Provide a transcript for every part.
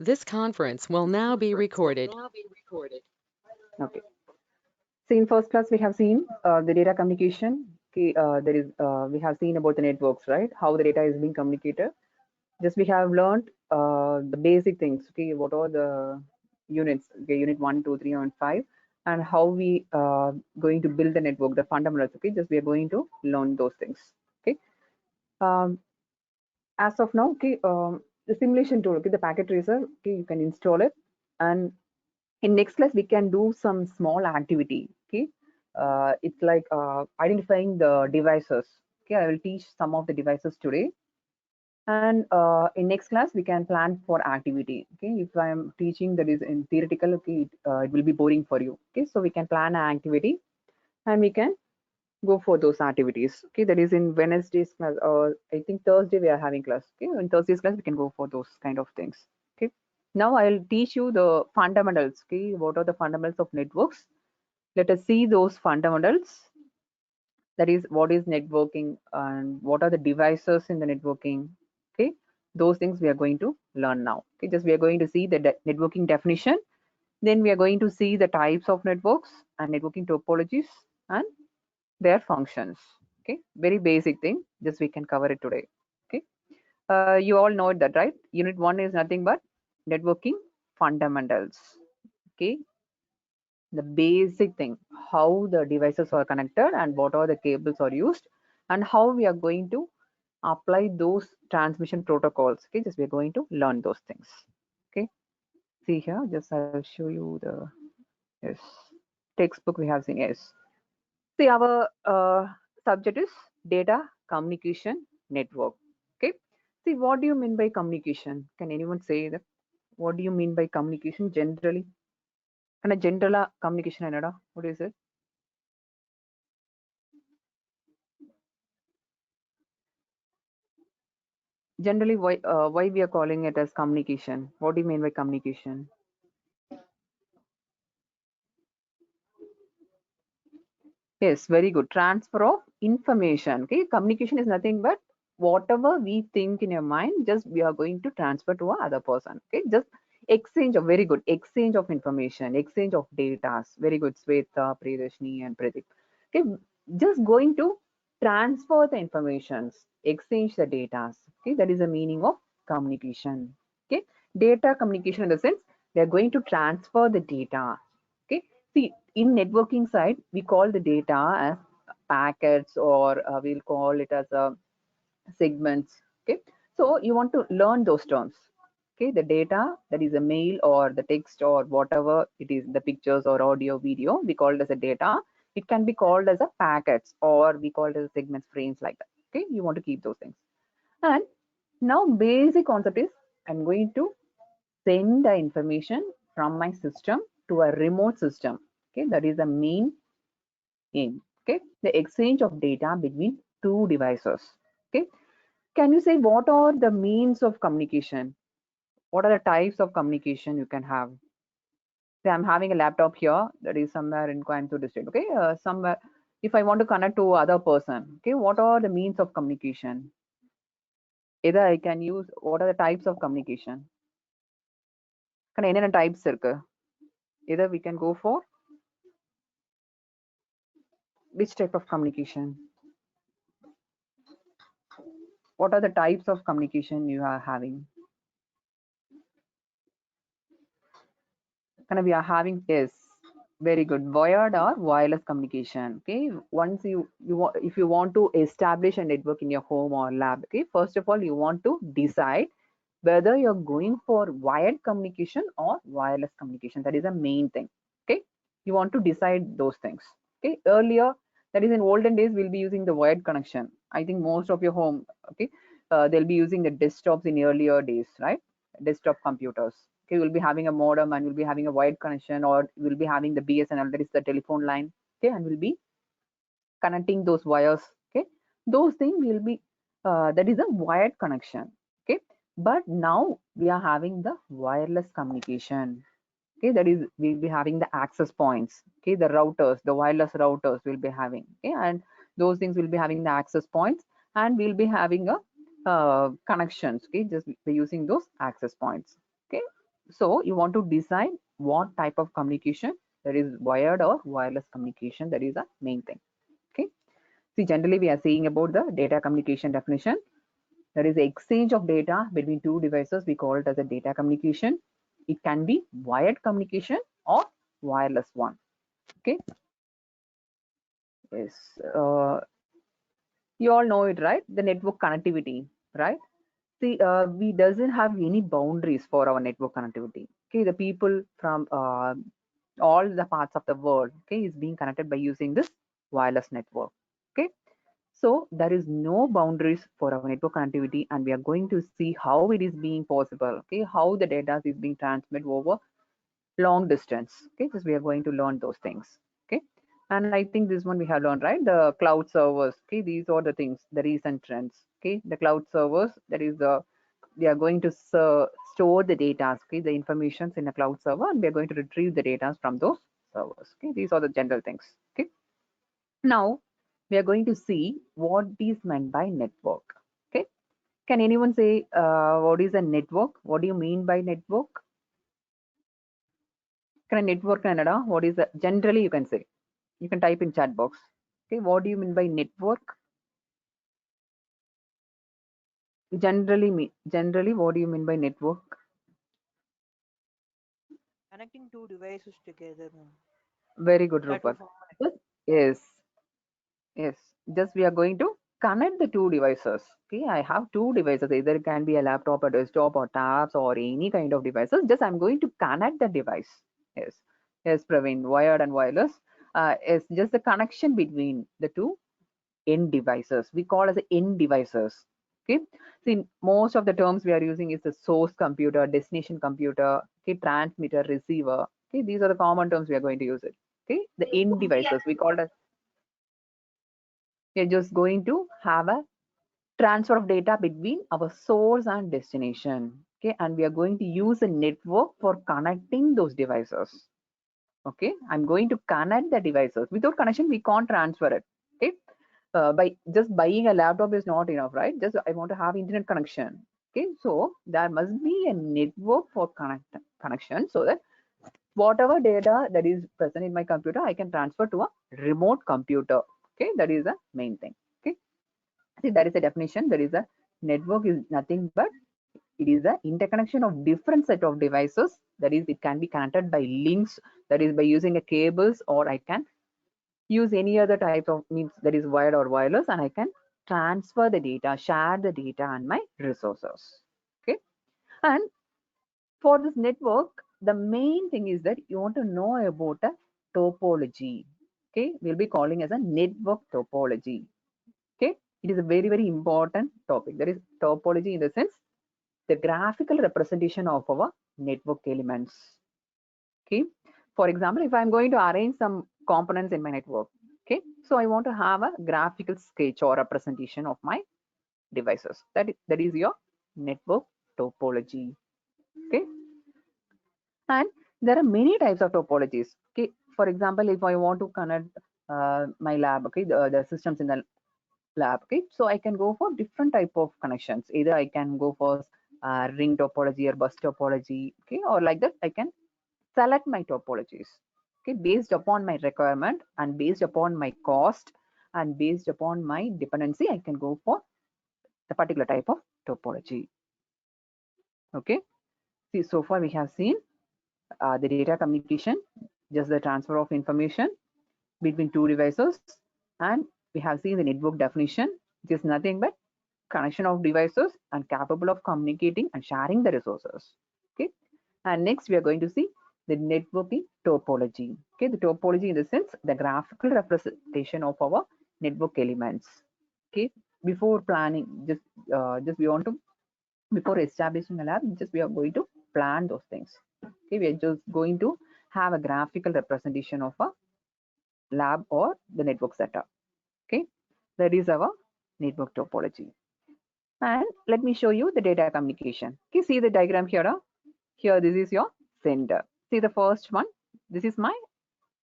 This conference will now be recorded. Okay. So in first class, we have seen the data communication. Okay, we have seen about the networks, right? How the data is being communicated. Just we have learned the basic things. Okay, what are the units? Okay, unit 1, 2, 3, and 5, and how we going to build the network, the fundamentals. Okay, just we are going to learn those things. Okay. Um, as of now, okay, the simulation tool. Okay, the packet tracer. Okay, you can install it, and in next class we can do some small activity. Okay, it's like identifying the devices. Okay, I will teach some of the devices today, and in next class we can plan for activity. Okay, if I am teaching that is in theoretical, okay, it will be boring for you. Okay, so we can plan an activity and we can go for those activities. Okay, that is in Wednesday's class, or I think Thursday we are having class. Okay, in Thursday's class we can go for those kind of things. Okay, now I'll teach you the fundamentals. Okay, what are the fundamentals of networks? Let us see those fundamentals. That is, what is networking and what are the devices in the networking. Okay, those things we are going to learn now. Okay, just we are going to see the networking definition. Then we are going to see the types of networks and networking topologies and their functions. Okay, very basic thing, just we can cover it today. Okay, you all know that, right? Unit 1 is nothing but networking fundamentals. Okay, the basic thing, how the devices are connected and what are the cables are used and how we are going to apply those transmission protocols. Okay, just we are going to learn those things. Okay, see here, just I'll show you the, yes, textbook we have seen. Yes, see, our subject is data communication network. Okay. See, what do you mean by communication? Can anyone say that? What do you mean by communication generally? And a general communication, Anada, what is it? Generally, why we are calling it as communication? What do you mean by communication? Yes, very good. Transfer of information. Okay, communication is nothing but whatever we think in your mind, just we are going to transfer to a other person. Okay, just exchange of, very good, exchange of information, exchange of data. Very good, Sweta, Priyadashini, and Pradeep. Okay, just going to transfer the informations, exchange the data. Okay, that is the meaning of communication. Okay, data communication in the sense they are going to transfer the data. Okay, see, in networking side, we call the data as packets, or we'll call it as segments. Okay, so you want to learn those terms. Okay, the data, that is a mail or the text or whatever it is, the pictures or audio, video, we call it as a data. It can be called as a packets, or we call it as segments, frames, like that. Okay, you want to keep those things. And now basic concept is I'm going to send the information from my system to a remote system. Okay, that is the main aim. Okay, the exchange of data between two devices. Okay, can you say what are the means of communication? What are the types of communication you can have? Say I'm having a laptop here that is somewhere in Coimbatore district. Okay, somewhere, if I want to connect to other person, okay, what are the means of communication? Either I can use, what are the types of communication? என்னென்ன types இருக்கு? Either we can go for which type of communication? What are the types of communication you are having? Kind of we are having, yes, very good, wired or wireless communication. Okay, once if you want to establish a network in your home or lab, okay, first of all you want to decide whether you're going for wired communication or wireless communication. That is the main thing. Okay, you want to decide those things. Okay, earlier, that is in olden days, we'll be using the wired connection. I think most of your home, okay, they'll be using the desktops in earlier days, right? Desktop computers. Okay, we'll be having a modem and we'll be having a wired connection, or we'll be having the BSNL, that is the telephone line. Okay, and we'll be connecting those wires. Okay, those things will be that is a wired connection. Okay, but now we are having the wireless communication. Okay, that is, we'll be having the access points. Okay, the routers, the wireless routers will be having. Okay, and those things will be having the access points, and we'll be having a connections. Okay, just by using those access points. Okay, So you want to decide what type of communication, that is wired or wireless communication, that is the main thing. Okay. See, generally we are saying about the data communication definition. That is the exchange of data between two devices. We call it as a data communication. It can be wired communication or wireless one. Okay. Yes. You all know it, right? The network connectivity, right? See, we doesn't have any boundaries for our network connectivity. Okay, the people from all the parts of the world, okay, is being connected by using this wireless network. Okay, so there is no boundaries for our network connectivity, and we are going to see how it is being possible. Okay, how the data is being transmitted over long distance. Okay, because we are going to learn those things. Okay, and I think this one we have learned, right? The cloud servers. Okay, these are the things, the recent trends. Okay, the cloud servers, that is the, we are going to store the data, okay, the informations in a cloud server, and we are going to retrieve the data from those servers. Okay, these are the general things. Okay, now we are going to see what is meant by network. Okay, can anyone say what is a network? What do you mean by network? Can a network Canada? What is the, generally you can say? You can type in chat box. Okay, what do you mean by network? Generally, what do you mean by network? Connecting two devices together. Very good, That will Rupert. form an Yes, yes. Just we are going to connect the two devices. Okay, I have two devices. Either it can be a laptop, a desktop, or tabs, or any kind of devices. Just I'm going to connect the device. Yes, yes, Praveen. Wired and wireless. Is just the connection between the two end devices. We call as end devices. Okay. See, most of the terms we are using is the source computer, destination computer, okay, transmitter, receiver. Okay, these are the common terms we are going to use it. Okay, the end devices we call it. We are just going to have a transfer of data between our source and destination. Okay, and we are going to use a network for connecting those devices. Okay, I'm going to connect the devices. Without connection, we can't transfer it. Okay, by just buying a laptop is not enough, right? Just I want to have internet connection. Okay, so there must be a network for connection, so that whatever data that is present in my computer, I can transfer to a remote computer. Okay, that is the main thing. Okay, see, that is a definition. There is a network is nothing but it is the interconnection of different set of devices. That is, it can be connected by links. That is by using a cables, or I can use any other type of means, that is wired or wireless, and I can transfer the data, share the data and my resources. Okay, and for this network, the main thing is that you want to know about a topology. Okay, we'll be calling as a network topology. Okay, it is a very important topic. That is topology in the sense the graphical representation of our network elements. Okay, for example, if I'm going to arrange some components in my network, okay, so I want to have a graphical sketch or representation of my devices. That is your network topology. Okay, and there are many types of topologies. Okay, for example, if I want to connect my lab, okay, the systems in the lab, okay, so I can go for different type of connections. Either I can go for ring topology or bus topology, okay, or like that I can select my topologies, okay, based upon my requirement and based upon my cost and based upon my dependency. I can go for the particular type of topology. Okay, see, so far we have seen the data communication, just the transfer of information between two devices, and we have seen the network definition, which is nothing but connection of devices and capable of communicating and sharing the resources. Okay, and next we are going to see the networking topology. Okay, the topology in the sense the graphical representation of our network elements. Okay, before planning, just we want to, before establishing a lab, just we are going to plan those things. Okay, we are just going to have a graphical representation of a lab or the network setup. Okay, that is our network topology. And let me show you the data communication. Okay, see the diagram here. Here, this is your sender. See the first one. This is my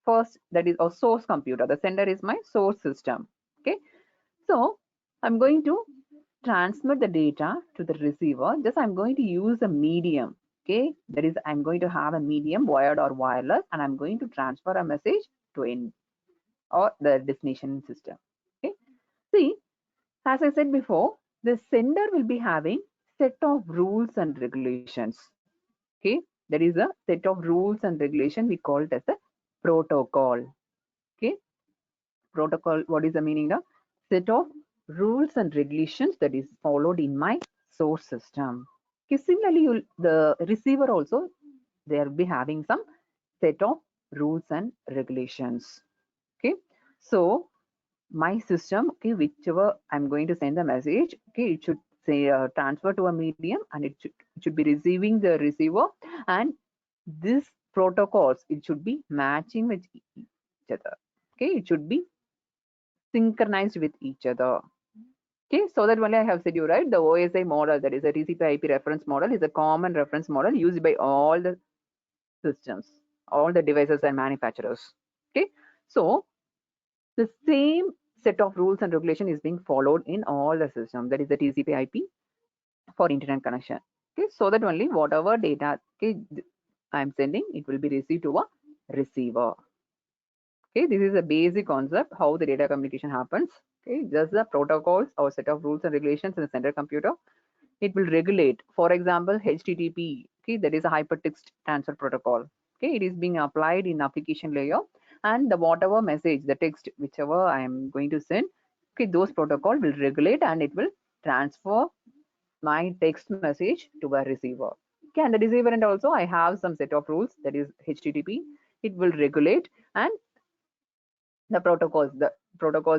first, that is our source computer. The sender is my source system. Okay, so I'm going to transmit the data to the receiver. Just I'm going to use a medium. Okay, that is, I'm going to have a medium, wired or wireless, and I'm going to transfer a message to in or the destination system. Okay, see, as I said before, the sender will be having set of rules and regulations. Okay, there is a set of rules and regulation. We call it as a protocol. Okay, protocol. What is the meaning of set of rules and regulations that is followed in my source system? Okay, similarly, the receiver also they'll be having some set of rules and regulations. Okay, so my system, okay, whichever I'm going to send the message, okay, it should say transfer to a medium, and it should be receiving the receiver, and this protocols it should be matching with each other. Okay, it should be synchronized with each other. Okay, so that only I have said you right. The OSI model, that is a TCP/IP reference model, is a common reference model used by all the systems, all the devices and manufacturers. Okay, so the same set of rules and regulation is being followed in all the systems. That is the TCP/IP for internet connection. Okay, so that only whatever data, okay, I'm sending, it will be received to a receiver. Okay, this is a basic concept how the data communication happens. Okay, just the protocols or set of rules and regulations in the center computer. It will regulate. For example, HTTP. Okay, that is a hypertext transfer protocol. Okay, it is being applied in application layer, and the whatever message, the text, whichever I am going to send, okay, those protocol will regulate and it will transfer my text message to a receiver. Okay, and the receiver end also I have some set of rules, that is HTTP. It will regulate, and the protocols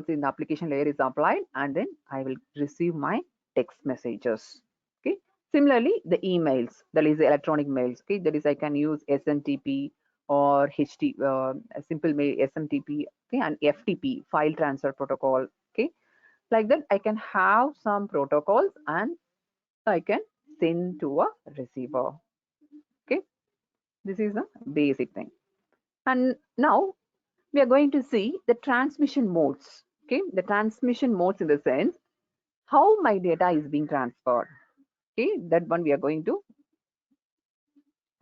in the application layer is applied, and then I will receive my text messages. Okay, similarly the emails, that is the electronic mails. Okay, that is I can use SMTP or a simple mail SMTP, okay, and FTP, file transfer protocol. Okay, like that I can have some protocols and I can send to a receiver. Okay, this is a basic thing. And now we are going to see the transmission modes. Okay, the transmission modes in the sense how my data is being transferred. Okay, that one we are going to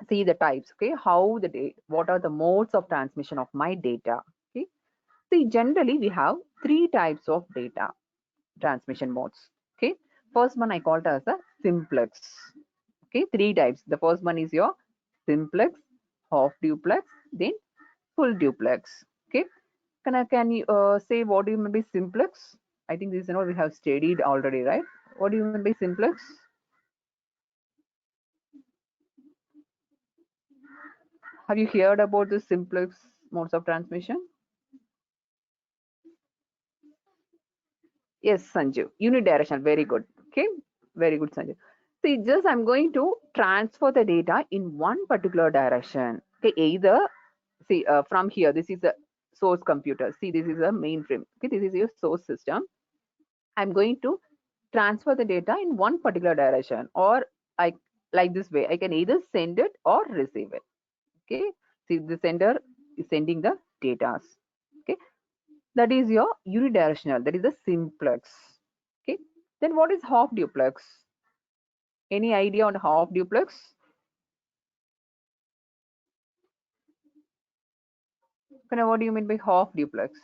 see the types. Okay, how the data, what are the modes of transmission of my data. Okay, see, generally we have three types of data transmission modes. Okay, first one I call it as a simplex. Okay, three types. The first one is your simplex, half duplex, then full duplex. Okay, can you say what do you mean by simplex? I think this is what we have studied already, right? What do you mean by simplex? Have you heard about the simplex modes of transmission? Yes, Sanju. Unidirectional. Very good. Okay, very good, Sanju. See, just I'm going to transfer the data in one particular direction. Okay, either see from here. This is a source computer. See, this is a mainframe. Okay, this is your source system. I'm going to transfer the data in one particular direction, or I like this way. I can either send it or receive it. Okay, see, the sender is sending the data. Okay, that is your unidirectional. That is the simplex. Okay, then what is half duplex? Any idea on half duplex? Kana, what do you mean by half duplex?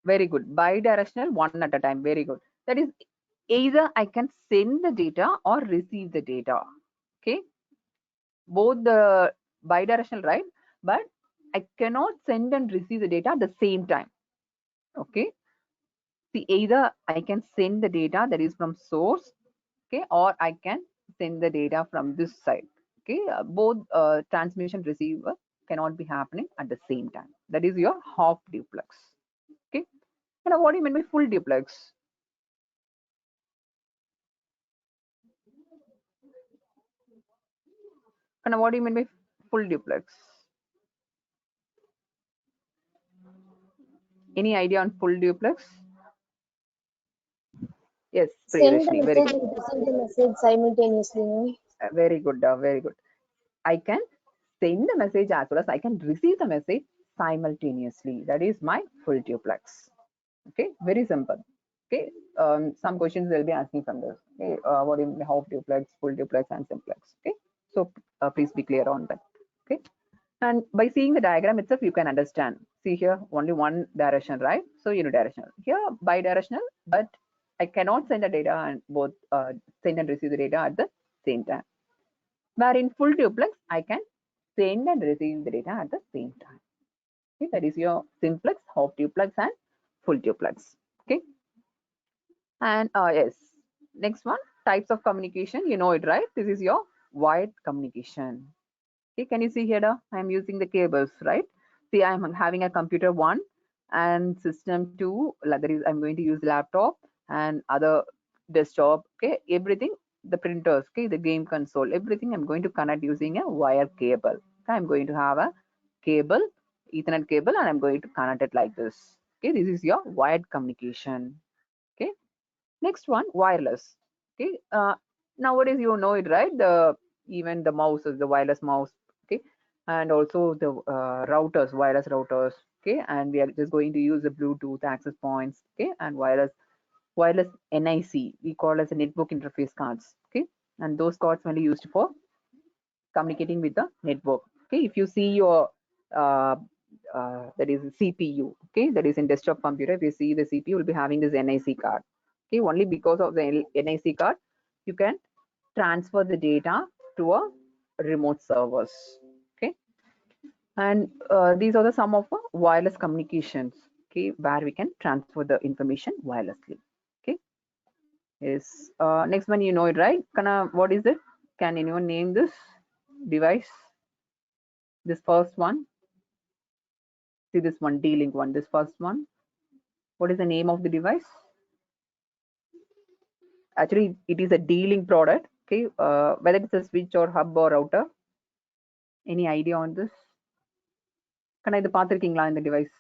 Very good. Bidirectional, one at a time. Very good. That is either I can send the data or receive the data. Okay, both the bidirectional, right? But I cannot send and receive the data at the same time. Okay, see, either I can send the data that is from source, okay, or I can send the data from this side. Okay, both transmission receiver cannot be happening at the same time. That is your half duplex. Okay, and what do you mean by full duplex? And what do you mean by full duplex? Any idea on full duplex? Yes, Send the Priyadashini, very message good. and receive the message simultaneously. No? Very good, very good. I can send the message as well as I can receive the message simultaneously. That is my full duplex. Okay, very simple. Okay, some questions they'll be asking from this. Okay, what do you mean, half duplex, full duplex, and simplex? Okay, so please be clear on that. Okay, and by seeing the diagram itself, you can understand. See here, only one direction, right? So unidirectional. Here, bidirectional, but I cannot send the data and both send and receive the data at the same time. Where in full duplex, I can send and receive the data at the same time. Okay, that is your simplex, half duplex, and full duplex. Okay, and yes, next one, types of communication. You know it, right? This is your wired communication. Okay, can you see here? I'm using the cables, right? See, I'm having a computer 1 and system 2. That is, I'm going to use laptop and other desktop. Okay, everything, the printers, okay, the game console, everything I'm going to connect using a wire cable. Okay, I'm going to have a cable, Ethernet cable, and I'm going to connect it like this. Okay, this is your wired communication. Okay, next one, wireless. Okay, nowadays you know it, right? Even the mouse is the wireless mouse. Okay, and also the routers, wireless routers. Okay, and we are just going to use the Bluetooth access points. Okay, and wireless NIC, we call as a network interface cards. Okay, and those cards only used for communicating with the network. Okay, if you see your that is CPU. Okay, that is in desktop computer. If you see the CPU will be having this NIC card. Okay, only because of the NIC card you can transfer the data to a remote servers. Okay, and these are the some of wireless communications. Okay, where we can transfer the information wirelessly. Okay, yes. Next one, you know it, right? What is it? Can anyone name this device? This first one. See this one, D-Link one. This first one. What is the name of the device? Actually, it is a D-Link product. Okay, whether it's a switch or hub or router. Any idea on this? Can I the பார்த்திருக்கீங்களா in the device?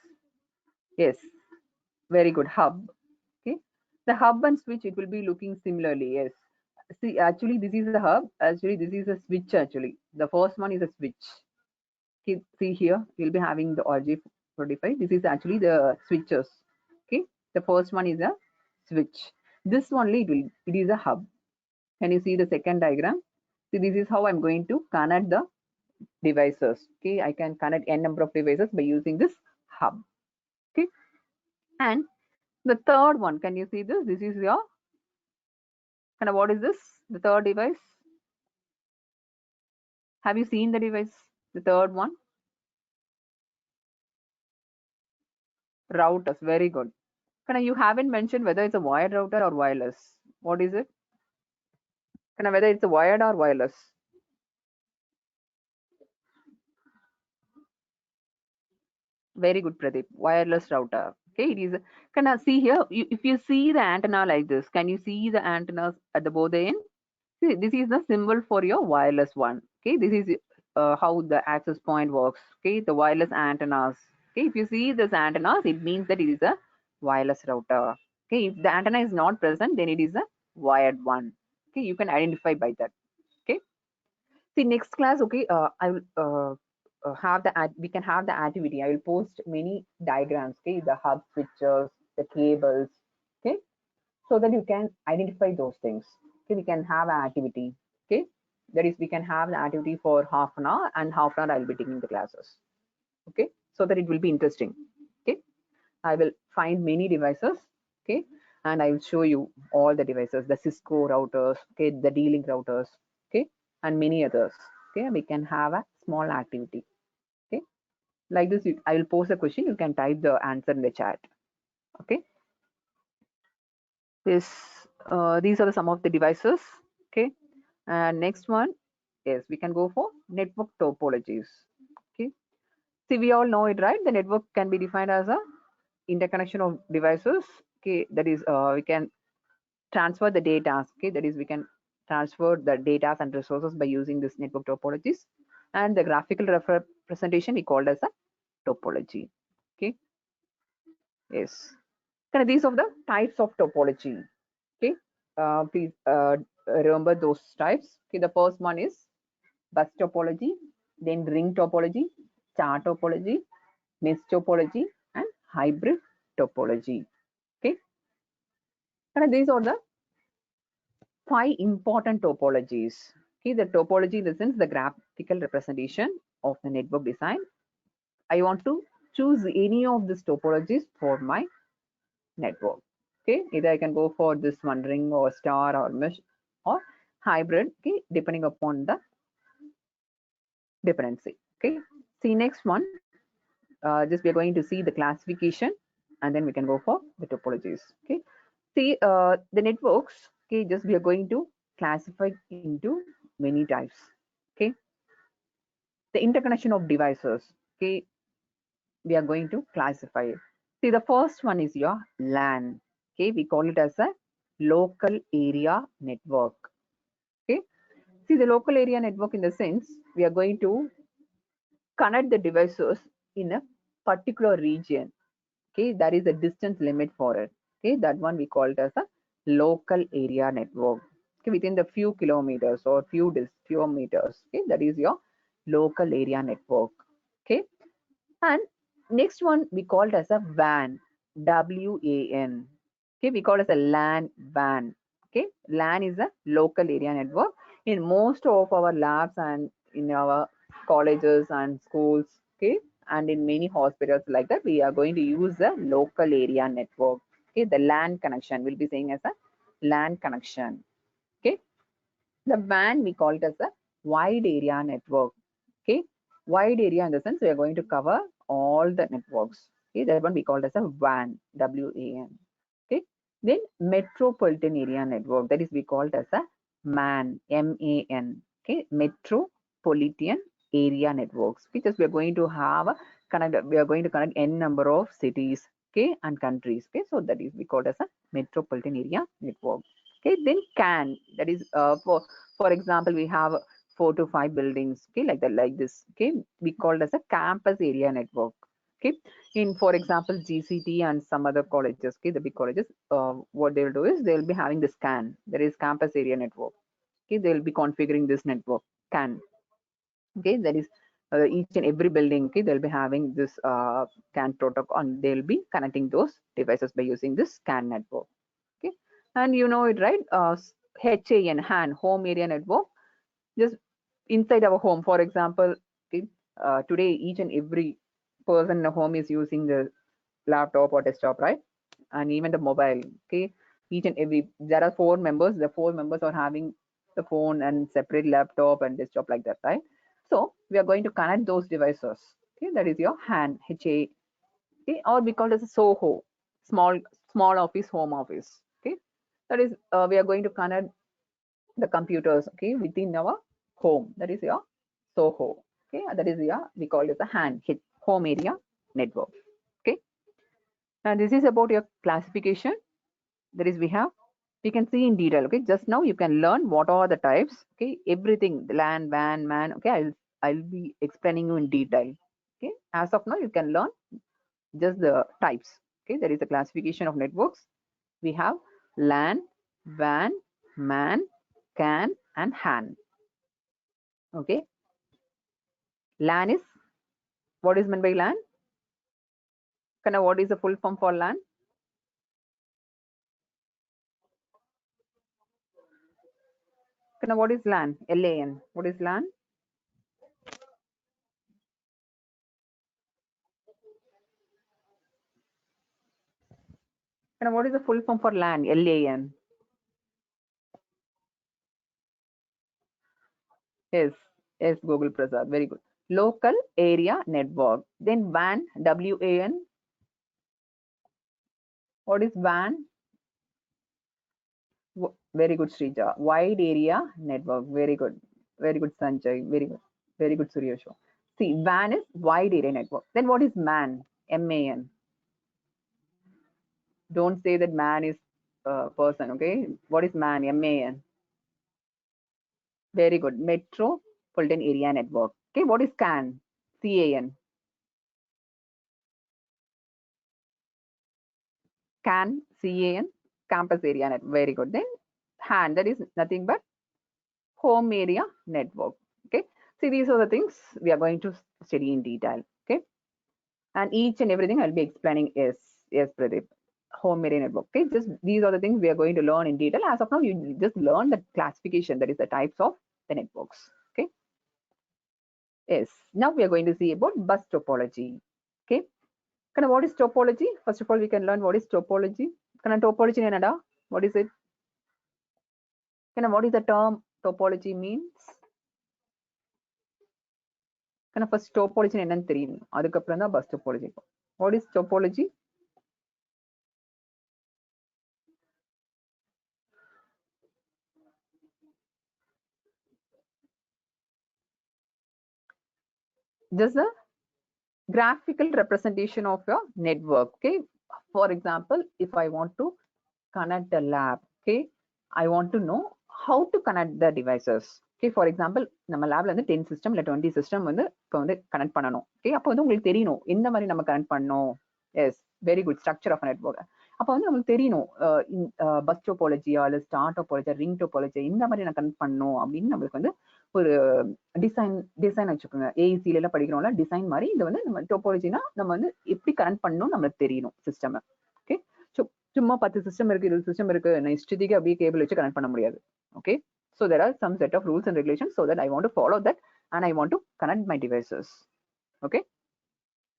Yes, very good. Hub. Okay, the hub and switch, it will be looking similarly. Yes. See, actually, this is a hub. Actually, this is a switch. Actually, the first one is a switch. Okay, see here, you'll be having the RJ45. This is actually the switches. Okay, the first one is a switch. This only it is a hub. Can you see the second diagram? See, this is how I'm going to connect the devices. Okay, I can connect n number of devices by using this hub. Okay, and the third one, can you see this? This is your what is this? The third device. Have you seen the device? The third one, routers. Very good. You haven't mentioned whether it's a wired router or wireless. What is it? Whether it's a wired or wireless? Very good, Pradeep. Wireless router. Okay, it is. Can I see here? If you see the antenna like this, can you see the antennas at the both end? See, this is the symbol for your wireless one. Okay, this is how the access point works. Okay, the wireless antennas. Okay, if you see this antennas, it means that it is a wireless router. Okay, if the antenna is not present, then it is a wired one. Okay, you can identify by that. Okay, see next class. Okay, I will have we can have the activity. I will post many diagrams. Okay, the hub switches, the cables. Okay, so that you can identify those things. Okay, we can have an activity. Okay, that is, we can have the activity for half an hour, and half an hour I will be taking the classes. Okay, so that it will be interesting. Okay, I will find many devices. Okay, and I will show you all the devices, the Cisco routers. Okay, the D-Link routers. Okay, and many others. Okay, we can have a small activity. Okay, like this, I will pose a question. You can type the answer in the chat. Okay. This these are some of the devices. Okay, and next one, yes, we can go for network topologies. Okay, see, we all know it, right? The network can be defined as a interconnection of devices. Okay, that is, we can transfer the data. Okay, that is, we can transfer the data and resources by using this network topologies, and the graphical representation we called as a topology. Okay, yes, these are the types of topology. Okay, please remember those types. Okay, the first one is bus topology, then ring topology, star topology, mesh topology, and hybrid topology. Okay, And these are the 5 important topologies. Okay, the topology in the sense the graphical representation of the network design. I want to choose any of these topologies for my network. Okay, either I can go for this one, ring or star or mesh or hybrid, okay, depending upon the dependency. Okay, see next one. Just we are going to see the classification and then we can go for the topologies. Okay, see the networks. Okay, just we are going to classify into many types. Okay, the interconnection of devices. Okay, we are going to classify it. See, the first one is your LAN. Okay, we call it as a local area network. Okay, see the local area network in the sense we are going to connect the devices in a particular region. Okay, there is a distance limit for it. Okay, that one we call it as a local area network. Okay, within the few kilometers or few meters. Okay, that is your local area network. Okay, and next one we call it as a WAN, WAN. Okay, we call it as a LAN WAN. Okay, LAN is a local area network. In most of our labs and in our colleges and schools, okay, and in many hospitals like that, we are going to use the local area network. Okay, the LAN connection will be saying as a LAN connection. Okay, the WAN we call it as a wide area network. Okay, wide area in the sense we are going to cover all the networks. Okay, that one we call it as a WAN, WAN. Okay, then metropolitan area network, that is we call it as a MAN, MAN. Okay, metropolitan area networks, because we are going to have a we are going to connect n number of cities, okay, and countries. Okay, so that is we call it as a metropolitan area network. Okay, then CAN, that is for example we have 4 to 5 buildings, okay, like this. Okay, we call it as a campus area network. Okay, in for example GCT and some other colleges, okay, the big colleges, what they'll do is they'll be having this CAN, that is campus area network. Okay, they'll be configuring this network CAN. Okay, that is each and every building, okay, they'll be having this CAN protocol and they'll be connecting those devices by using this CAN network. Okay, and you know it, right? HAN, home area network, just inside our home. For example, okay, today each and every person in the home is using the laptop or desktop, right? And even the mobile. Okay, each and every, there are 4 members. The 4 members are having the phone and separate laptop and desktop like that, right? So we are going to connect those devices. Okay, that is your HAN, HA, okay, or we call it as a SOHO, small office, home office. Okay, that is we are going to connect the computers, okay, within our home. That is your SOHO. Okay, that is your, we call it as a HAN, home area network. Okay, and this is about your classification. That is we can see in detail. Okay, just now you can learn what are the types. Okay, everything, the LAN, WAN, MAN. Okay, I'll be explaining you in detail. Okay, as of now you can learn just the types. Okay, there is a classification of networks. We have LAN, WAN, MAN, CAN, and HAN. Okay, LAN is, what is meant by LAN? Kana, what is the full form for LAN? Kana, what is LAN? LAN. What is LAN? Kana, what is the full form for LAN? LAN. Yes, yes, Google Prasad. Very good. Local area network. Then WAN, WAN. What is WAN? Very good, Srija. Wide area network. Very good. Very good, Sanjay. Very good. Very good, Suryasho. See, WAN is wide area network. Then what is MAN? MAN. Don't say that man is a person, okay? What is MAN? MAN. Very good. Metropolitan area network. Okay, what is CAN? CAN. CAN, CAN, campus area net. Very good. Then HAN, that is nothing but home area network. Okay, see, these are the things we are going to study in detail. Okay, and each and everything I'll be explaining. Yes, Pradeep. home area network. Okay, just these are the things we are going to learn in detail. As of now, you just learn the classification, that is the types of the networks. Okay. Yes. Now we are going to see about bus topology. Okay. Kind of what is topology? First of all, we can learn what is topology. Kind of topology enada? What is it? Kind of what is the term topology means? Kind of first topology என்னன்னு தெரியும். அதுக்கப்புறம் தான் bus topology. What is topology? Just a graphical representation of your network. Okay. For example, if I want to connect a lab, okay, I want to know how to connect the devices. Okay, for example, நம்ம லேப்ல வந்து 10 system இல்ல 20 system வந்து இப்போ வந்து connect பண்ணணும். Okay, அப்போ வந்து உங்களுக்கு தெரியணும் எந்த மாதிரி நம்ம கனெக்ட் பண்ணணும். Yes, very good, structure of network. அப்போ வந்து நம்மளுக்கு தெரியணும் பஸ் டோபாலஜியா இல்ல ஸ்டார் டோபாலஜியா ரிங் டோபாலஜியா இந்த மாதிரி நான் கனெக்ட் பண்ணணும் அப்படின்னு நம்மளுக்கு வந்து ஒரு டிசைன் வச்சுக்கோங்க. ஏஇசில எல்லாம் படிக்கிறோம்ல டிசைன் மாதிரி இது வந்து நம்ம டோபாலஜினா நம்ம வந்து எப்படி கனெக்ட் பண்ணணும் நம்மளுக்கு தெரியணும் சிஸ்டம். ஓகே, சும்மா 10 சிஸ்டம் இருக்கு 20 சிஸ்டம் இருக்கு நான் இஷ்டத்துக்கு அப்படியே கேபிள் வச்சு கனெக்ட் பண்ண முடியாது. Okay, so there are some set of rules and regulations so that I want to follow that and I want to connect my devices. Okay,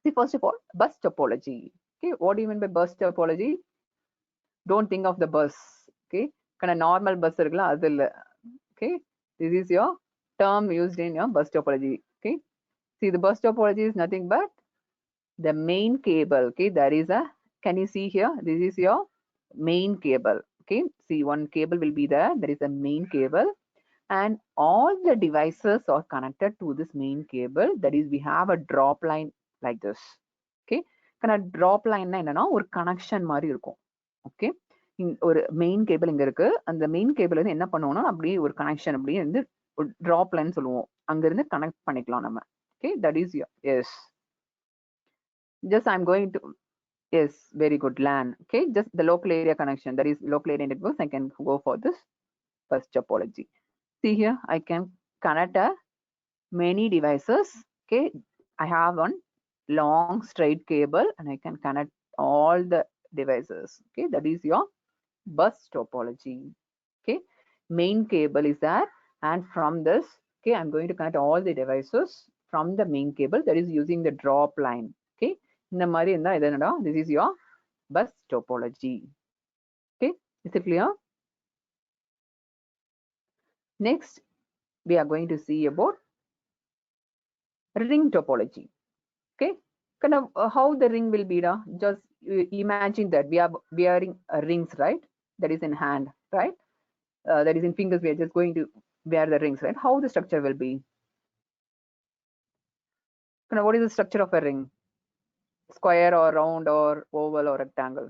see, first of all, bus topology. Okay, what do you mean by bus topology? Don't think of the bus. Okay, kind of normal bus irukla adu illa. Okay, this is your term used in your bus topology. Okay, see, the bus topology is nothing but the main cable. Okay, there is a, can you see here, this is your main cable. Okay, see, one cable will be there, is a main cable and all the devices are connected to this main cable. That is, we have a drop line like this. Okay, kind of drop line na enna or connection மாதிரி இருக்கும். Okay, ஒரு main cable இங்க இருக்கு, அந்த main cable வந்து என்ன பண்ணுவோம்னா அப்படியே ஒரு கனெக்ஷன் அப்படியே வந்து drop line சொல்லுவோம், அங்க இருந்து கனெக்ட் பண்ணிக்கலாம் நம்ம. Okay, that is your, yes, just I'm going to, yes, very good, LAN. Okay, just the local area connection, that is local area networks. I can go for this bus topology. See here, I can connect many devices. Okay, I have one long straight cable and I can connect all the devices. Okay, that is your bus topology. Okay, main cable is there and from this, okay, I'm going to connect all the devices from the main cable, that is using the drop line. Okay, இந்த மாதிரி இருந்தா இது என்னடா, this is your bus topology. Okay, is it clear? Next, we are going to see about ring topology. Okay, kind of how the ring will be. Just imagine that we are wearing rings, right? That is in hand, right? That is in fingers. We are just going to wear the rings, right? How the structure will be? Kind of what is the structure of a ring? Square or round or oval or rectangle?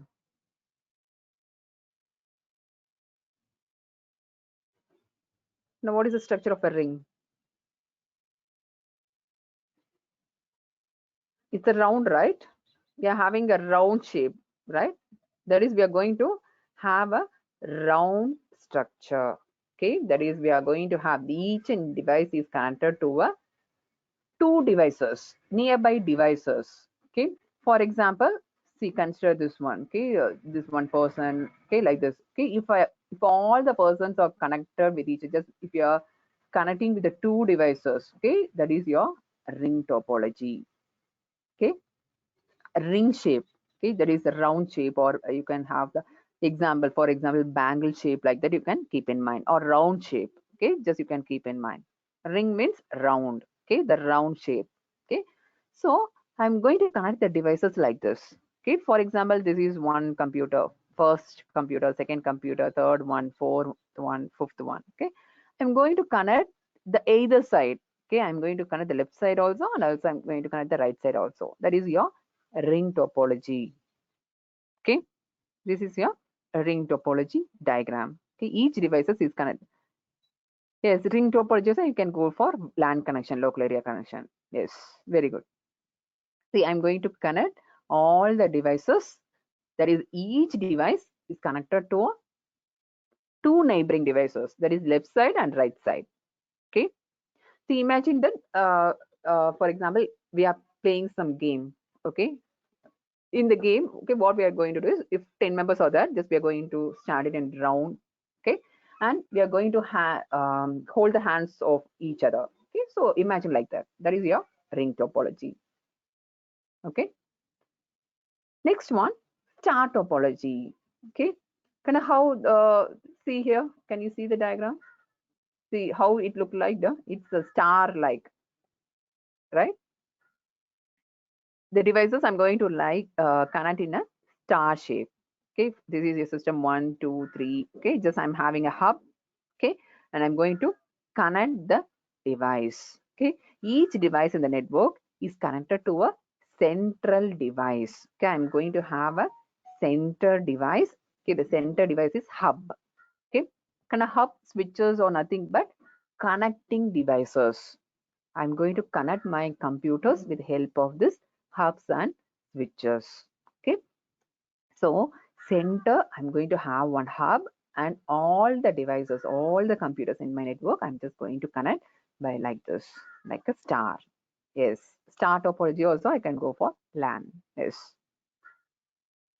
Now, what is the structure of a ring? It's a round, right? We are having a round shape, right? That is, we are going to have a round structure. Okay, that is, we are going to have each and device is connected to a two devices, nearby devices. Okay, for example, see, consider this one. Okay, this one person. Okay, like this. Okay, if all the persons are connected with each other, if you are connecting with the two devices, okay, that is your ring topology. Okay, a ring shape. Okay, that is a round shape, or you can have the example, for example, bangle shape, like that you can keep in mind, or round shape. Okay, just you can keep in mind. Ring means round. Okay, the round shape. Okay, so I'm going to connect the devices like this. Okay, for example, this is one computer, first computer, second computer, third one, fourth one, fifth one. Okay, I'm going to connect the either side. Okay, I'm going to connect the left side also, and also I'm going to connect the right side also. That is your ring topology. Okay, this is your ring topology diagram. Okay, each devices is connected. Yes, ring topology, so you can go for LAN connection, local area connection. Yes, very good. See, I'm going to connect all the devices. That is, each device is connected to two neighboring devices. That is left side and right side. Okay. See, imagine that, for example, we are playing some game. Okay. in the game, okay, what we are going to do is, if 10 members are there, just we are going to start it in round, okay, and we are going to hold the hands of each other. Okay, so imagine like that. That is your ring topology. Okay. Next one, star topology. Okay, kind of how see here? Can you see the diagram? See how it look like? It's a star like, right? The devices I'm going to connect in a star shape. Okay, this is your system 1, 2, 3. Okay, just I'm having a hub. Okay, and I'm going to connect the device. Okay, each device in the network is connected to a central device. Okay, I'm going to have a center device. Okay, the center device is hub. Okay, kind of hub switches or nothing but connecting devices. I'm going to connect my computers with help of this hubs and switches. Okay, so center, I'm going to have one hub, and all the devices, all the computers in my network, I'm just going to connect by like this, like a star. Yes, star topology also I can go for LAN. Yes.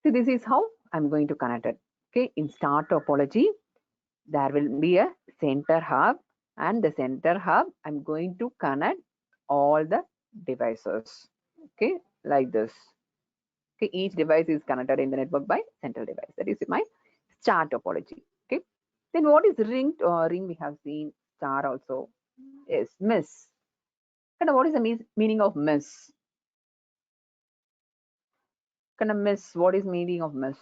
So this is how I'm going to connect it. Okay, in star topology, there will be a center hub, and the center hub, I'm going to connect all the devices. Okay, like this. Okay, each device is connected in the network by central device. That is my star topology. Okay, then what is ring? Ring we have seen, star also. Yes, mesh. Kind of what is the meaning of mesh? Kind of mesh. What is meaning of mesh?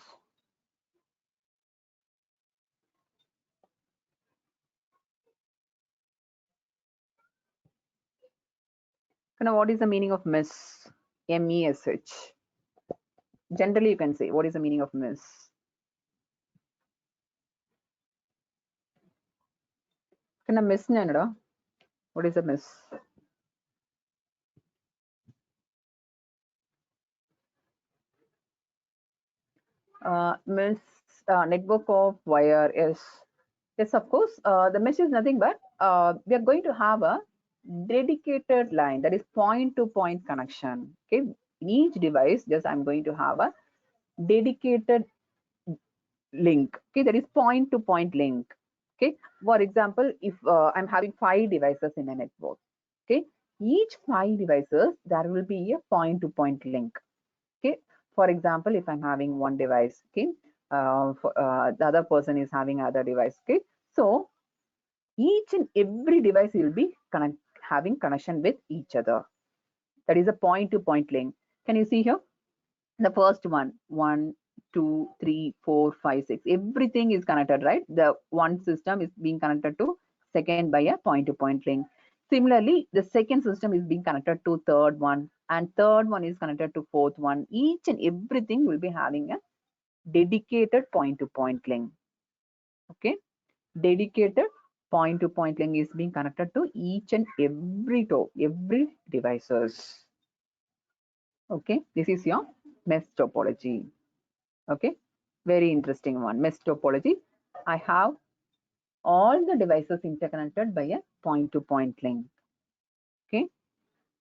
Kind of what is the meaning of mesh? MESH. Generally, you can say what is the meaning of mesh? Kind of mesh nada. What is a mesh? Mesh network of wire is, yes, of course. The mesh is nothing but we are going to have a dedicated line, that is point to point connection. Okay, in each device, just I'm going to have a dedicated link. Okay, that is point to point link. Okay, for example, if I'm having 5 devices in a network, okay, each 5 devices there will be a point to point link. Okay, for example, if I'm having one device, okay, the other person is having other device. Okay, so each and every device will be having connection with each other. That is a point to point link. Can you see here? The first one, 1, 2, 3, 4, 5, 6, everything is connected, right? The one system is being connected to second by a point to point link. Similarly, the second system is being connected to third one, and third one is connected to fourth one. Each and everything will be having a dedicated point to point link. Okay, dedicated point to point link is being connected to each and every devices. Okay, this is your mesh topology. Okay, very interesting one, mesh topology. I have all the devices interconnected by a point to point link. Okay,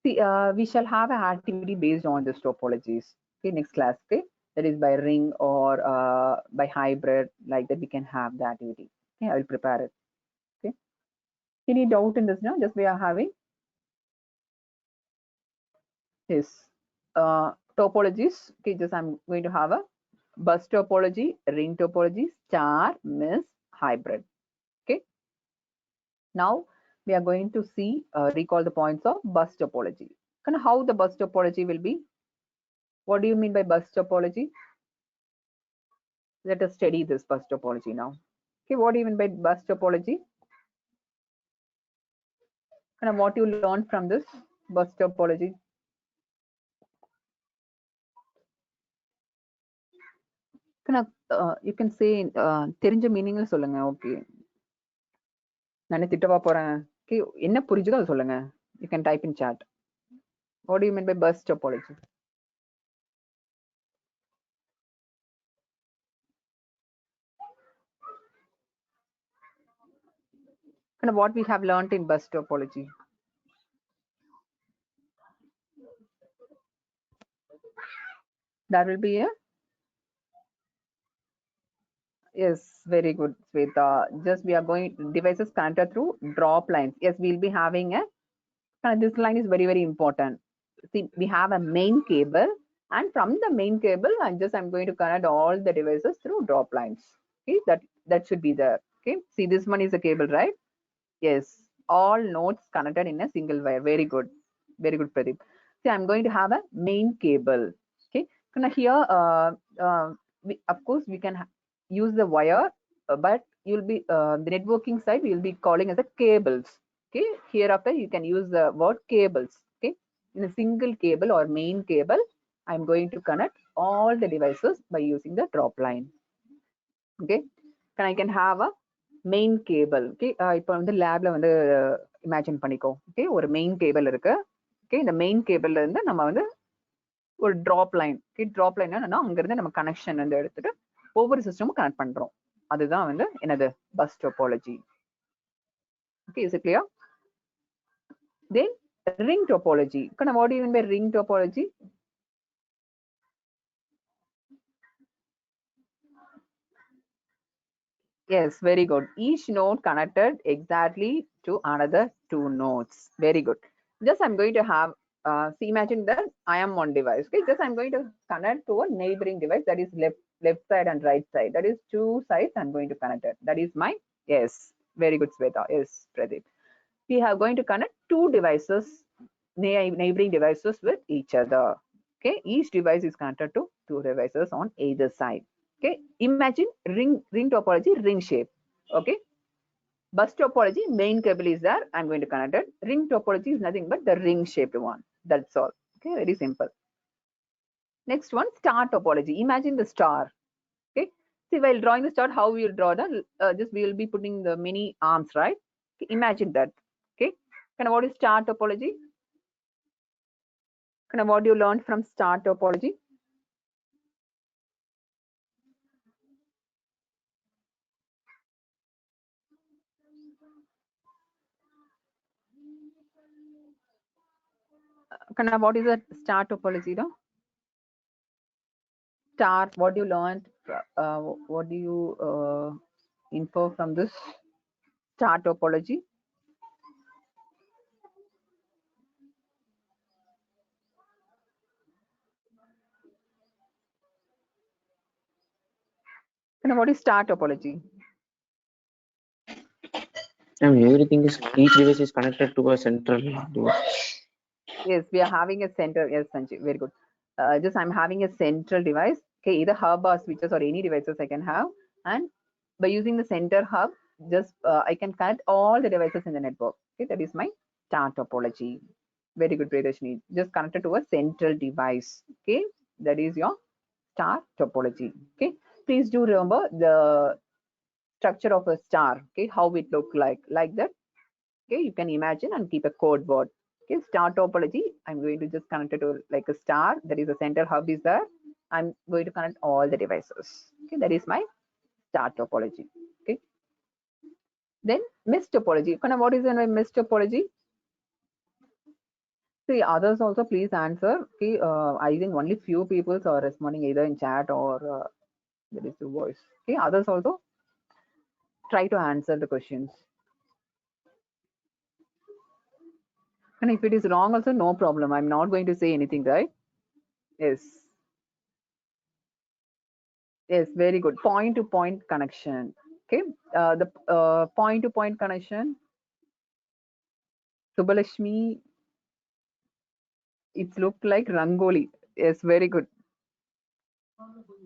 see, we shall have an activity based on this topologies. Okay, next class. Okay, that is by ring or by hybrid, like that we can have the activity. Okay, I will prepare it. Okay, any doubt in this now? Just we are having this topologies. Okay, just I'm going to have a bus topology, ring topology, star, mesh, hybrid. Okay, now we are going to see recall the points of bus topology. Kind of how the bus topology will be. What do you mean by bus topology? Let us study this bus topology now. Okay, what do you mean by bus topology? Kind of what you learned from this bus topology. Kind of you can say தெரிஞ்ச மீனிங்ல சொல்லுங்க. Okay, நானே திட்டவா போறேன். Okay, என்ன புரிஞ்சுதோ அதை சொல்லுங்க. You can type in chat. What do you mean by bus topology? Kind of what we have learned in bus topology. That will be a yes, very good, Sweta. Just we are going devices connected through drop lines. Yes, we'll be having a this line is very important. See, we have a main cable, and from the main cable, I'm going to connect all the devices through drop lines. Okay, that should be there. Okay, see, this one is a cable, right? Yes, all nodes connected in a single wire. Very good, Pradeep. See, I'm going to have a main cable. Okay, now here, of course, we can use the wire, but you'll be the networking side we will be calling as a cables. Okay, hereafter you can use the word cables. Okay, in a single cable or main cable, I'm going to connect all the devices by using the drop line. Okay, and I can have a main cable. Okay, இப்போ வந்து லேப்ல வந்து imagine பண்ணிக்கோ. Okay, ஒரு main cable இருக்கு. Okay, இந்த main கேபிள்ல இருந்து நம்ம வந்து ஒரு drop line. Okay, drop line என்னன்னா அங்கிருந்து நம்ம கனெக்ஷன் வந்து எடுத்துட்டு ஒவ்வொரு சிஸ்டமும் கனெக்ட் பண்றோம். அதுதான் வந்து என்னது bus topology. Okay, is it clear? Then ring topology. What do you mean by ring topology? Yes, very good. Each node connected exactly to another two nodes. Very good. Just I'm going to have, see, imagine that I am one device. Okay, just I'm going to connect to a neighboring device that is left side and right side. That is two sides I'm going to connect it. That is my, yes, very good, Sweta. Yes, Pradeep. We are going to connect two devices, neighboring devices with each other. Okay, each device is connected to two devices on either side. Okay, imagine ring topology, ring shape. Okay, bus topology, main cable is there. I'm going to connect it. Ring topology is nothing but the ring shaped one. That's all. Okay, very simple. Next one, star topology. Imagine the star. Okay, see, while drawing the star, how we will draw the just we will be putting the many arms, right? Okay, imagine that. Okay, what is star topology? What you learned from star topology? What is a star topology, no? Star, what you learned, what do you infer from this star topology? What is star topology? Everything is, each device is connected to a central device. Yes, we are having a center. Yes, Sanjeev, very good. Just I'm having a central device. Okay, either hub or switches or any devices I can have, and by using the center hub, just I can connect all the devices in the network. Okay, that is my star topology. Very good, Priyadarshini. Just connected to a central device. Okay, that is your star topology. Okay, please do remember the structure of a star. Okay, how it look like that. Okay, you can imagine and keep a code word. Okay, star topology, I'm going to just connect it to like a star. That is a center hub is there. I'm going to connect all the devices. Okay, that is my star topology. Okay, then mesh topology. What is the mesh topology? See, others also please answer. Okay, I think only few people are responding either in chat or there is a voice. Okay, others also try to answer the questions. And if it is wrong also, no problem. I'm not going to say anything, right? Yes. Yes, very good. Point-to-point connection. Okay, the point-to-point connection. Subbalakshmi, it looked like Rangoli. Yes, very good.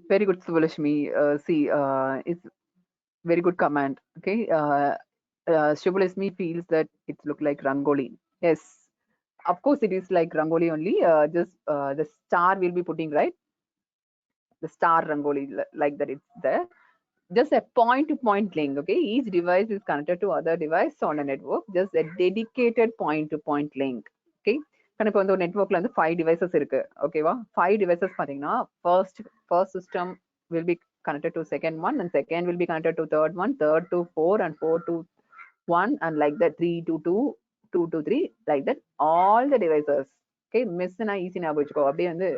Very good, Subbalakshmi. See, it's very good comment. Okay, Subbalakshmi feels that it looked like Rangoli. Yes, of course it is like Rangoli only. Just the star will be putting, right? The star Rangoli like that it's there. Just a point-to-point link. Okay, each device is connected to other device on a network. Just a dedicated point-to-point link. Okay, இப்போ வந்து ஒரு நெட்வொர்க்ல வந்து 5 devices இருக்கு. ஓகேவா, 5 devices பாத்தீங்கன்னா first system will be connected to second one, and second will be connected to third one, third to 4, and 4 to 1, and like that 3 to 2, 2 to 3, like that all the devices. Okay, miss நான் easy ஞாபகம் வச்சுக்கோ. அப்படியே வந்து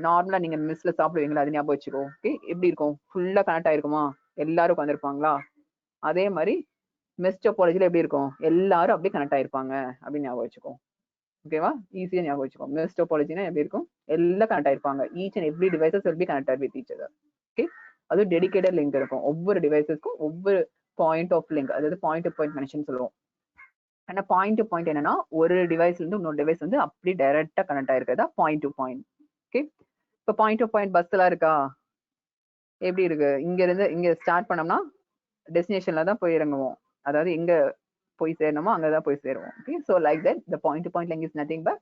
நார்மலா நீங்க மிஸ்ல சாப்பிடுவீங்களா, அது ஞாபகம் வச்சுக்கோ. ஓகே, எப்படி இருக்கும்? ஃபுல்லா கனெக்ட் ஆயிருக்குமா? எல்லாரும் உட்காந்துருப்பாங்களா? அதே மாதிரி மெஸ் டோபாலஜில எப்படி இருக்கும்? எல்லாரும் அப்படியே கனெக்ட் ஆயிருப்பாங்க அப்படின்னு ஞாபகம் வச்சுக்கோ. ஓகேவா? ஈஸியா ஞாபகம் வச்சுக்கோ. மெஸ் டோபாலஜினா எப்படி இருக்கும்? எல்லாம் கனெக்ட் ஆயிருப்பாங்க. Each and every devices will be connected with each other. Okay, அது டெடிகேட்டட் லிங்க் இருக்கும். ஒவ்வொரு டிவைசஸ்க்கும் ஒவ்வொரு பாயிண்ட் ஆஃப் லிங்க், அதாவது பாயிண்ட் டு பாயிண்ட் கனெக்ஷன் சொல்லுவோம். ஆனா பாயிண்ட் டு பாயிண்ட் என்னன்னா, ஒரு டிவைஸ்ல இருந்து இன்னொரு டிவைஸ் வந்து அப்படி டைரக்டா கனெக்ட் ஆயிருக்கதா பாயிண்ட் டு பாயிண்ட். ஓகே, இப்போ பாயிண்ட் டு பாயிண்ட் பஸ் எல்லாம் இருக்கா? எப்படி இருக்கு? இங்க இருந்து இங்க ஸ்டார்ட் பண்ணோம்னா டெஸ்டினேஷன்ல தான் போய் இறங்குவோம். அதாவது எங்க போய் சேரணுமோ அங்கதான் போய் சேருவோம். Okay, so like that the point to point link is nothing but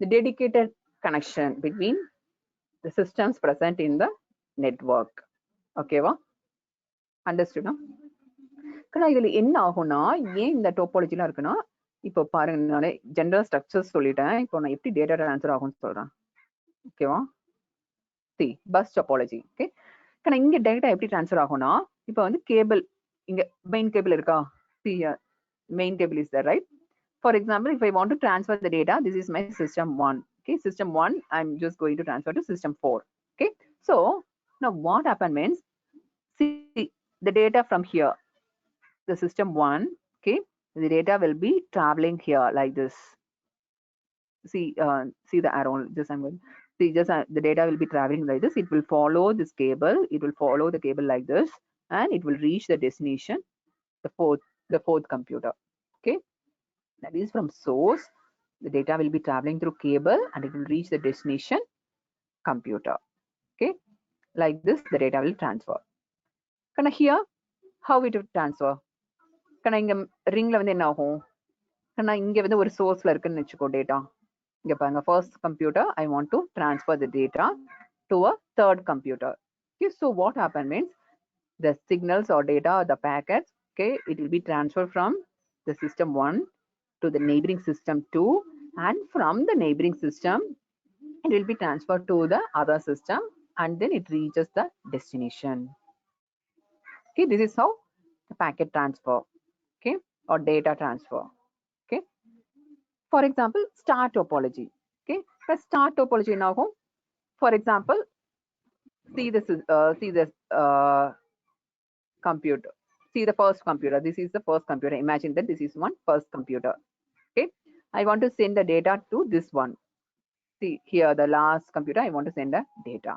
the dedicated connection between the systems present in the network. ஓகேவா? அண்டர்ஸ்டுடா? ஆனா இதுல என்ன ஆகும்னா, ஏன் இந்த டோபாலஜிலாம் இருக்குன்னா, இப்போ பாருங்க, நானே ஜெனரல் ஸ்ட்ரக்சர்ஸ் சொல்லிட்டேன். இப்போ நான் எப்படி டேட்டா ட்ரான்ஸ்ஃபர் ஆகும்னு சொல்றேன். ஓகேவா? C bus topology. ஓகே, ஆனா இங்க டேட்டா எப்படி ட்ரான்ஸ்ஃபர் ஆகும்னா, இப்போ வந்து கேபிள், இங்க மெயின் கேபிள் இருக்கா? C main cable is there, right? For example, if I want to transfer the data, this is my system 1. Okay, system 1, I'm just going to transfer to system 4. Okay, so now what happened means, see the data from here, the system 1, okay, the data will be traveling here like this. See the arrow, just I'm going, see just the data will be traveling like this. It will follow this cable, it will follow the cable like this, and it will reach the destination, the fourth computer. Okay, that is from source, the data will be traveling through cable and it will reach the destination computer. Okay, like this the data will transfer. Can I hear how it will transfer? Can I inga ring la வந்து என்ன ஆகும்? Can I இங்க வந்து ஒரு sourceல இருக்குன்னு வெச்சுக்கோ data. இங்க பாருங்க, first computer I want to transfer the data to a third computer. Okay, so what happened means, the signals or data or the packets, okay, it will be transferred from the system 1 to the neighboring system 2, and from the neighboring system it will be transferred to the other system, and then it reaches the destination. Okay, this is how the packet transfer, okay, or data transfer. Okay, for example, star topology. Okay, the star topology now, for example, see this computer, see the first computer, this is the first computer. Imagine that this is one first computer. Okay, I want to send the data to this one. See here, the last computer I want to send the data.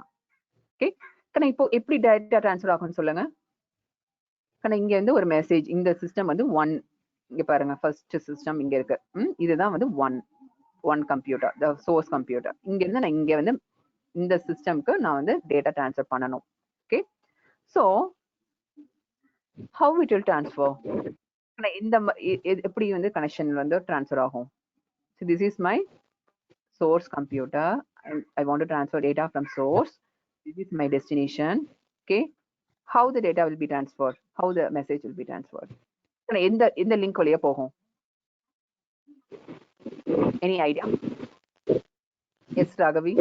Okay, can I இப்போ எப்படி data transfer ஆகும்னு சொல்லுங்க. கண்ணா இங்க வந்து ஒரு message, இந்த system வந்து 1, இங்க பாருங்க ஃபர்ஸ்ட் சிஸ்டம் இங்க இருக்கு. இதுதான் வந்து 1 கம்ப்யூட்டர், the source computer. இங்க இருந்து நான் இங்க வந்து இந்த சிஸ்டம்க்கு நான் வந்து டேட்டா ட்ரான்ஸ்ஃபர் பண்ணணும். Okay, so how it will transfer? இந்த எப்படி வந்து கனெக்ஷன் வந்து ட்ரான்ஸ்ஃபர் ஆகும்? So this is my source computer, and I want to transfer data from source. This is my destination. Okay, how the data will be transferred? How the message will be transferred? இந்த link வழியா போகும். Any idea? Yes, Raghavi.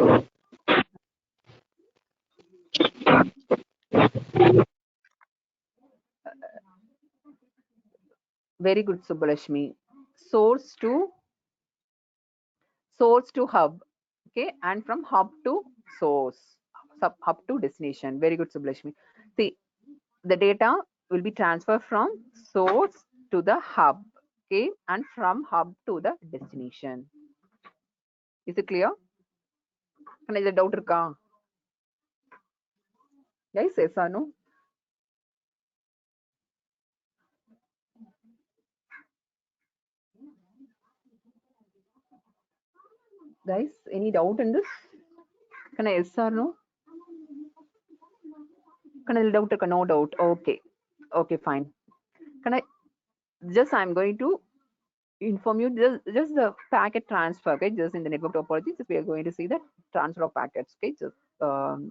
Very good, Subbalashmi. Source to hub. Okay, and from hub to source, hub to destination. Very good, Subbalashmi. See, the data will be transferred from source to the hub. Okay, and from hub to the destination. Is it clear? Can I doubt irka? Guys, yes or no? Guys, any doubt in this? Can I yes or no? Can I doubt irka? No doubt. Okay, okay, fine. Can I just, I'm going to inform you just the packet transfer. Okay, just in the network topology, just we are going to see the transfer of packets. Okay, just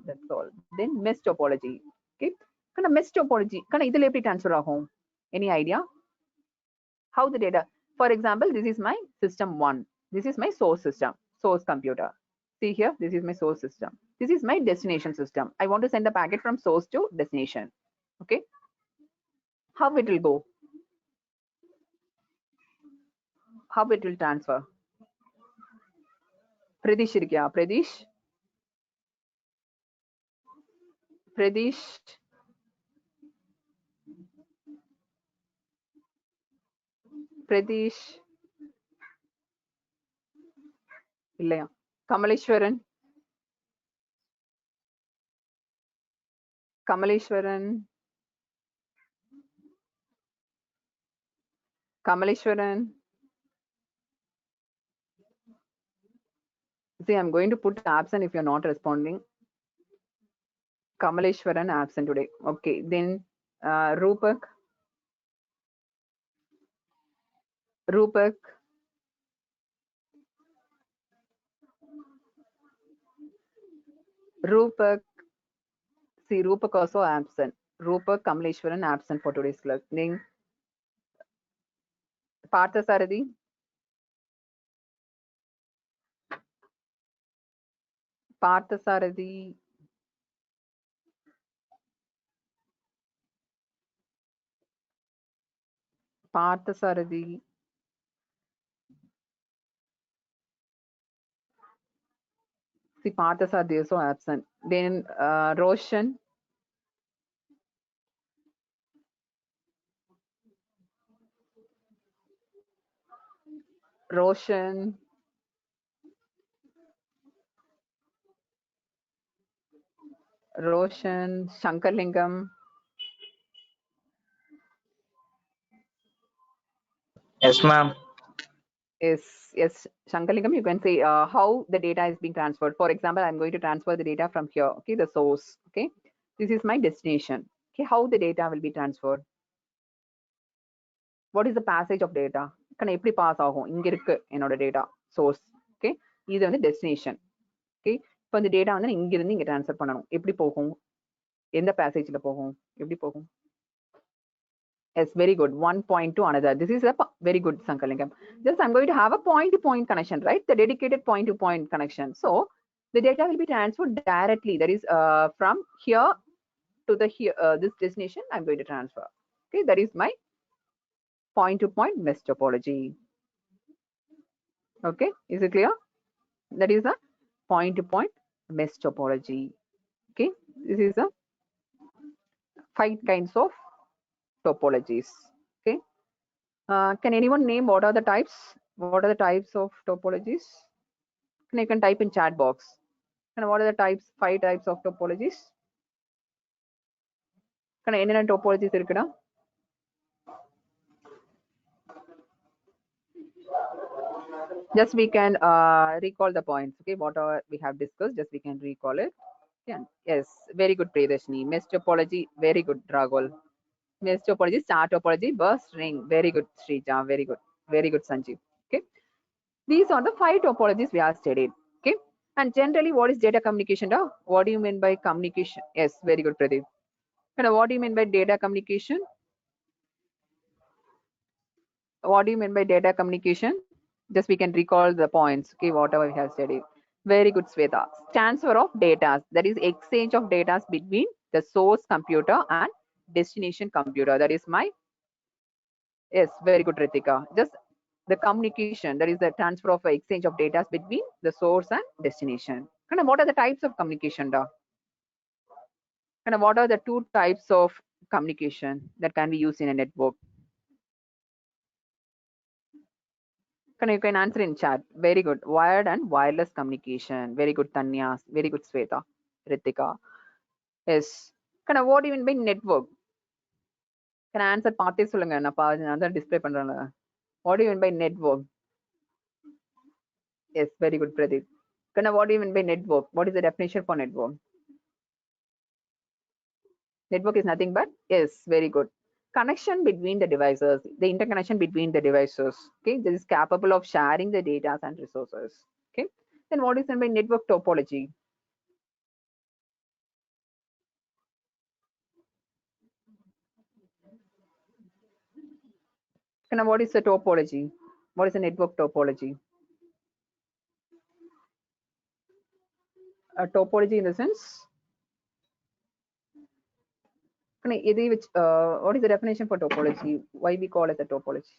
that's all. Then mesh topology. Okay, kind of mesh topology, kind of idhula eppadi transfer agum? Any idea how the data? For example, this is my system 1, this is my source system, source computer. See here, this is my source system, this is my destination system. I want to send the packet from source to destination. Okay, how it will go? How it will transfer? Pradish irkya? Pradish, Pradesh. Pradesh. இல்லையா? Kamaleshwaran. Kamaleshwaran. Kamaleshwaran. See, I'm going to put absent if you're not responding. Kamaleshwaran absent today. Okay, then Rupak. Rupak. Rupak. See, Rupak also absent. Rupak, Kamaleshwaran absent for today's class. Then Parthasarathi. Parthasarathi. Parthasarathi. See, Parthasarathi also absent. Then Roshan. Roshan. Roshan. Shankarlingam. Yes, ma'am. Yes, Shankarlingam, you can say how the data is being transferred. For example, I'm going to transfer the data from here, okay, the source, okay. This is my destination, okay. How the data will be transferred? What is the passage of data? Can எப்படி pass ஆகும்? இங்க இருக்கு என்னோட data source, okay. இது வந்து destination, okay. இப்போ இந்த data வந்து இங்க இருந்து இங்க transfer பண்ணணும். எப்படி போகும்? எந்த passageல போகும்? எப்படி போகும்? Yes, very good. One point to another. This is a very good Sankalingam. Just I'm going to have a point-to-point connection, right? The dedicated point-to-point connection. So the data will be transferred directly. That is from here to the here this destination. I'm going to transfer. Okay, that is my point-to-point mesh topology. Okay, is it clear? That is a point-to-point mesh topology. Okay, this is a 5 kinds of topologies. Okay. Can anyone name what are the types? What are the types of topologies? You can type in chat box. And what are the types? 5 types of topologies. Can any topologies irukkuda? Just we can recall the points. Okay, whatever we have discussed, just we can recall it. Yeah. Yes, very good, Priyadashini. Mesh topology, very good, Ragul. Mesh topology, star topology, burst ring, very good, Srija, very good, Sanjeev. Okay, these are the 5 topologies we have studied. Okay, and generally, what is data communication? What do you mean by communication? Yes, very good, Pradeep. And what do you mean by data communication? What do you mean by data communication? Just we can recall the points. Okay, whatever we have studied. Very good, Sweta. Transfer of data, that is exchange of data between the source computer and destination computer. That is my, yes, very good, Ritika. Just the communication, that is the transfer of exchange of data between the source and destination. And what are the types of communication? And what are the 2 types of communication that can be used in a network? You can answer in chat. Very good. Wired and wireless communication. Very good, Tanya. Very good, Sweta. Ritika. Yes. What do you mean by network? Can I answer party சொல்லுங்க நான் display பண்றேன்ல. What do you mean by network? Yes, very good, Pradeep. What do you mean by network? What is the definition for network? Network is nothing but, yes, very good, connection between the devices, the interconnection between the devices. Okay, this is capable of sharing the data and resources. Okay, then what is meant by network topology? What is the topology? What is the network topology? A topology in the sense, what is the definition for topology? Why we call it a topology?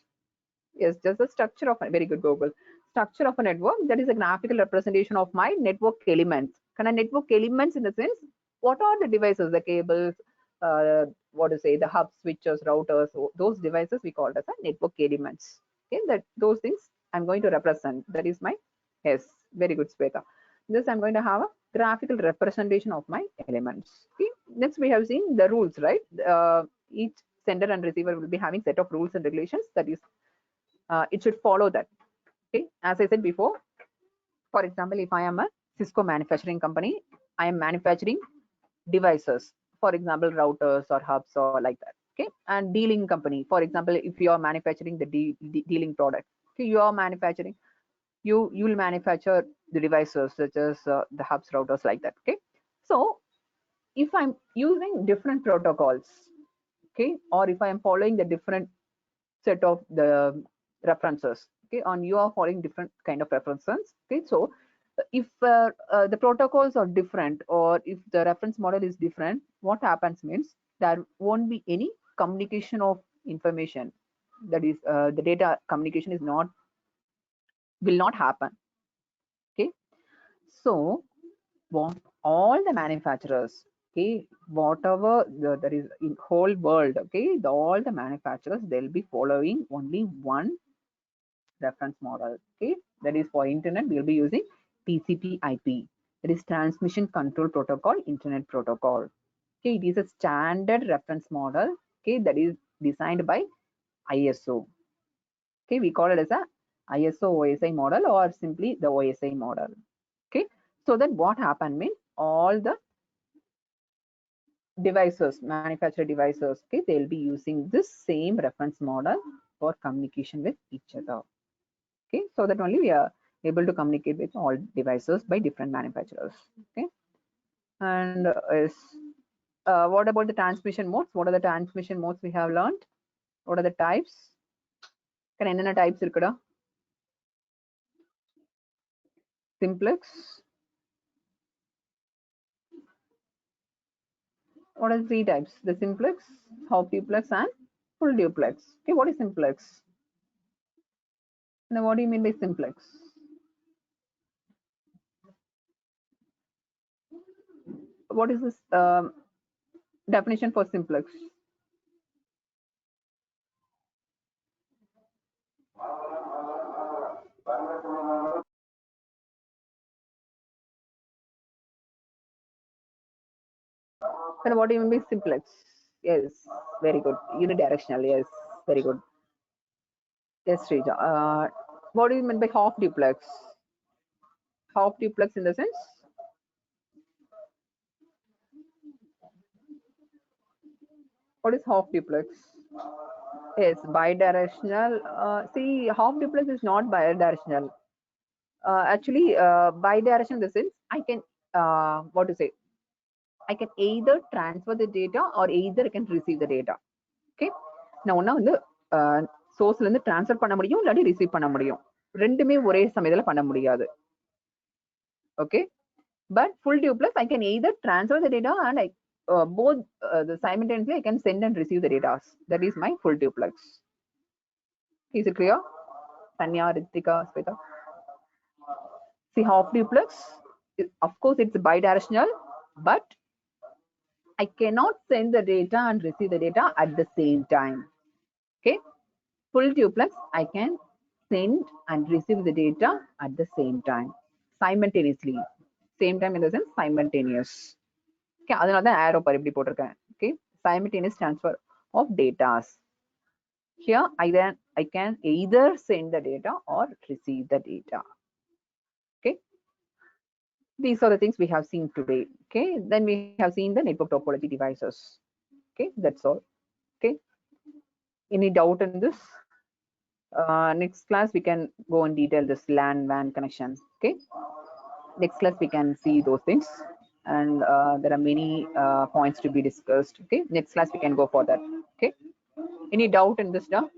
Yes, just the structure of a, very good, Google. Structure of a network, that is a graphical representation of my network elements. Network elements in the sense, what are the devices, the cables, what to say, the hubs, switches, routers, those devices we call as a network elements. Okay, that those things I'm going to represent. That is my, yes, very good, Sweta. This I'm going to have a graphical representation of my elements. Okay, next we have seen the rules, right? Each sender and receiver will be having set of rules and regulations. That is, it should follow that. Okay, as I said before, for example, if I am a Cisco manufacturing company, I am manufacturing devices, for example, routers or hubs or like that. Okay, and dealing company, for example, if you are manufacturing the dealing product, okay, you are manufacturing, you will manufacture the devices such as the hubs, routers, like that. Okay, so if I'm using different protocols, okay, or if I am following the different set of the references, okay, and you are following different kind of references, okay, so if the protocols are different or if the reference model is different, what happens means there won't be any communication of information. That is, the data communication is not, will not happen. Okay, so what all the manufacturers, okay, whatever there is in whole world, okay, all the manufacturers, they'll be following only one reference model. Okay, that is for internet we'll be using TCP/IP, that is transmission control protocol, internet protocol. Okay, it is a standard reference model, okay, that is designed by ISO. Okay, we call it as a ISO OSI model or simply the OSI model. Okay, so that what happened means all the devices, manufactured devices, okay, they'll be using this same reference model for communication with each other. Okay, so that only we are able to communicate with all devices by different manufacturers. Okay, and what about the transmission modes? What are the transmission modes we have learned? What are the types? Can enna types irukada? Simplex. What are the three types? The simplex, half duplex, and full duplex. Okay, what is simplex? Now, what do you mean by simplex? What is this definition for simplex? And what do you mean by simplex? Yes, very good. Unidirectional, yes, very good. Yes, Srija. What do you mean by half duplex? Half duplex in the sense? What is half duplex? Yes, bidirectional. See, half duplex is not bidirectional. Actually, bidirectional in the sense I can, what to say? I can either transfer the data or either I can receive the data. Okay. நான் ஒன்னா வந்து சோர்ஸ்ல இருந்து transfer பண்ண முடியும் இல்லாட்டி receive பண்ண முடியும். ரெண்டுமே ஒரே சமயத்துல பண்ண முடியாது. Okay. But full duplex, I can either transfer the data and both simultaneously I can send and receive the data. That is my full duplex. Is it clear? Tanya, Ritika, Sweta. See, half duplex, of course it's bidirectional, but I cannot send the data and receive the data at the same time. Okay, full duplex, I can send and receive the data at the same time, simultaneously. Same time in the sense simultaneous. Okay, அதனால தான் arrow பாரு இப்படி போட்டிருக்கேன். Okay, simultaneous transfer of data. Here I can either send the data or receive the data. Okay, these are the things we have seen today. Okay, then we have seen the network topology devices. Okay, that's all. Okay, any doubt in this? Next class we can go in detail this LAN WAN connection. Okay, next class we can see those things, and there are many points to be discussed. Okay, next class we can go for that. Okay, any doubt in this stuff?